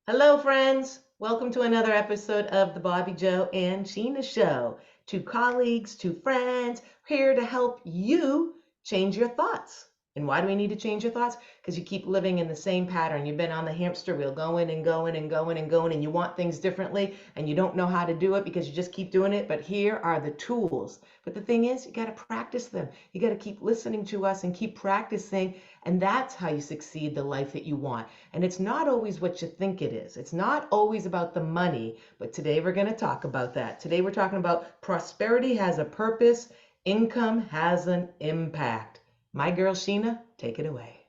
Hello, friends. Welcome to another episode of the Bobbi Jo and Sheena Show. Two colleagues, two friends, here to help you change your thoughts. And why do we need to change your thoughts? Because you keep living in the same pattern. You've been on the hamster wheel going and going and going and going, and you want things differently, and you don't know how to do it because you just keep doing it. But here are the tools. But the thing is, you got to practice them. You got to keep listening to us and keep practicing. And that's how you succeed the life that you want. And it's not always what you think it is. It's not always about the money, but today we're going to talk about that. Today we're talking about prosperity has a purpose, income has an impact. My girl Sheena, take it away.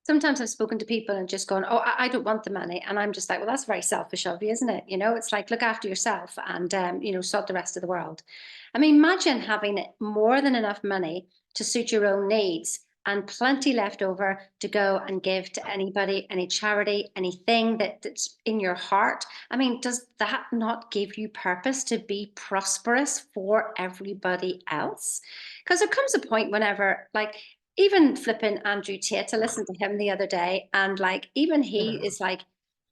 Sometimes I've spoken to people and just gone, "Oh, I don't want the money," and I'm just like, "Well, that's very selfish of you, isn't it?" It's like look after yourself and sort the rest of the world. I mean, imagine having more than enough money to suit your own needs and plenty left over to go and give to anybody, any charity, anything that's in your heart. I mean, does that not give you purpose to be prosperous for everybody else? Because there comes a point whenever, like, even flipping Andrew Tate, I listened to him the other day, and like, even he is like,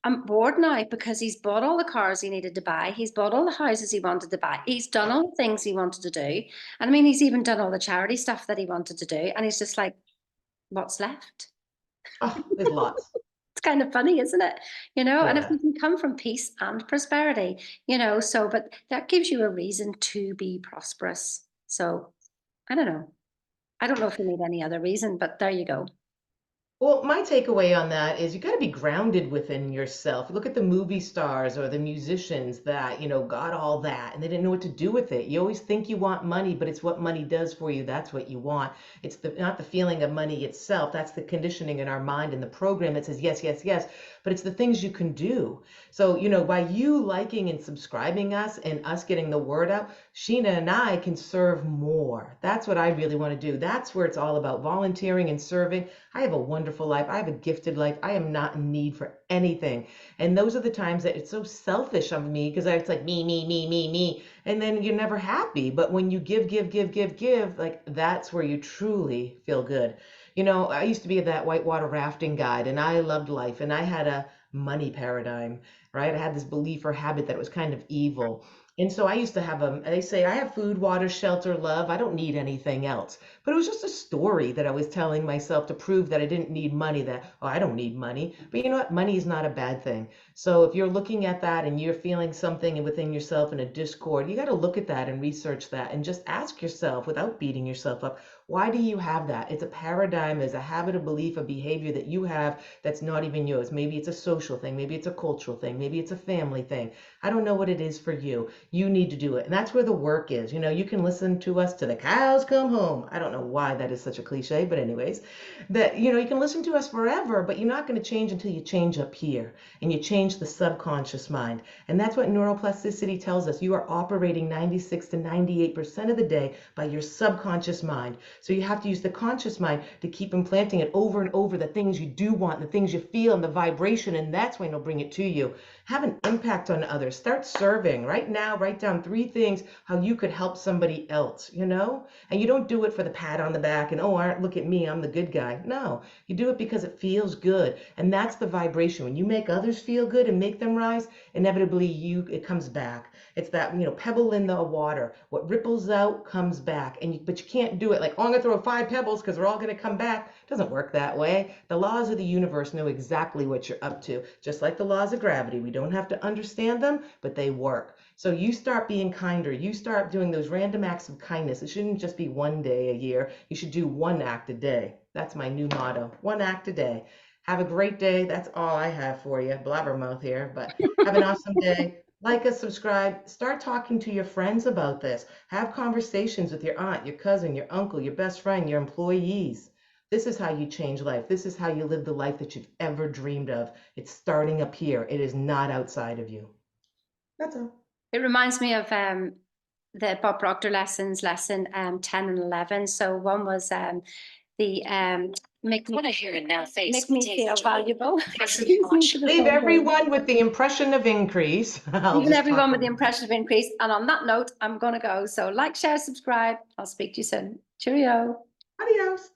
I'm bored now because he's bought all the cars he needed to buy. He's bought all the houses he wanted to buy. He's done all the things he wanted to do. And I mean, he's even done all the charity stuff that he wanted to do. And he's just like, what's left? Oh, there's lots. It's kind of funny, isn't it? And if Yeah. we can come from peace and prosperity, but that gives you a reason to be prosperous. So I don't know. I don't know if you need any other reason, but there you go. Well, my takeaway on that is you got to be grounded within yourself. Look at the movie stars or the musicians that, got all that and they didn't know what to do with it. You always think you want money, but it's what money does for you. That's what you want. It's not the feeling of money itself. That's the conditioning in our mind and the program that says yes, yes, yes, but it's the things you can do. So, by you liking and subscribing us and us getting the word out, Sheena and I can serve more. That's what I really want to do. That's where it's all about volunteering and serving. I have a wonderful life. I have a gifted life. I am not in need for anything. And those are the times that it's so selfish of me because it's like me, me, me, me, me. And then you're never happy. But when you give, give, give, give, give, like that's where you truly feel good. I used to be that whitewater rafting guide and I loved life and I had a money paradigm, right? I had this belief or habit that was kind of evil. And so I used to have they say, I have food, water, shelter, love. I don't need anything else. But it was just a story that I was telling myself to prove that I didn't need money, that, oh, I don't need money. But you know what? Money is not a bad thing. So if you're looking at that and you're feeling something within yourself in a discord, you got to look at that and research that and just ask yourself without beating yourself up, why do you have that? It's a paradigm, it's a habit, a belief, a behavior that you have that's not even yours. Maybe it's a social thing, maybe it's a cultural thing, maybe it's a family thing. I don't know what it is for you. You need to do it. And that's where the work is. You can listen to us till the cows come home. I don't know why that is such a cliche, but anyways, that you can listen to us forever, but you're not going to change until you change up here and you change the subconscious mind. And that's what neuroplasticity tells us. You are operating 96 to 98% of the day by your subconscious mind. So you have to use the conscious mind to keep implanting it over and over, the things you do want, the things you feel, and the vibration, and that's when it'll bring it to you. Have an impact on others. Start serving right now. Write down 3 things how you could help somebody else. And you don't do it for the pat on the back and, oh, look at me, I'm the good guy. No, you do it because it feels good. And that's the vibration. When you make others feel good and make them rise, inevitably it comes back. It's that, pebble in the water. What ripples out comes back. But you can't do it like, oh, I'm going to throw 5 pebbles because they're all going to come back. It doesn't work that way. The laws of the universe know exactly what you're up to, just like the laws of gravity. We don't have to understand them, but they work. So you start being kinder. You start doing those random acts of kindness. It shouldn't just be one day a year. You should do 1 act a day. That's my new motto. 1 act a day. Have a great day. That's all I have for you. Blabbermouth here, but have an awesome day. Like us, subscribe, start talking to your friends about this. Have conversations with your aunt, your cousin, your uncle, your best friend, your employees. This is how you change life. This is how you live the life that you've ever dreamed of. It's starting up here. It is not outside of you. That's all. It reminds me of the Bob Proctor lessons, lesson 10 and 11. So one was the What I hear in now face make me feel valuable. Excuse me for the Leave phone call. everyone with the impression of increase. I'll Leaving just talk everyone with the over you. impression of increase. And on that note, I'm going to go. So like, share, subscribe. I'll speak to you soon. Cheerio. Adios.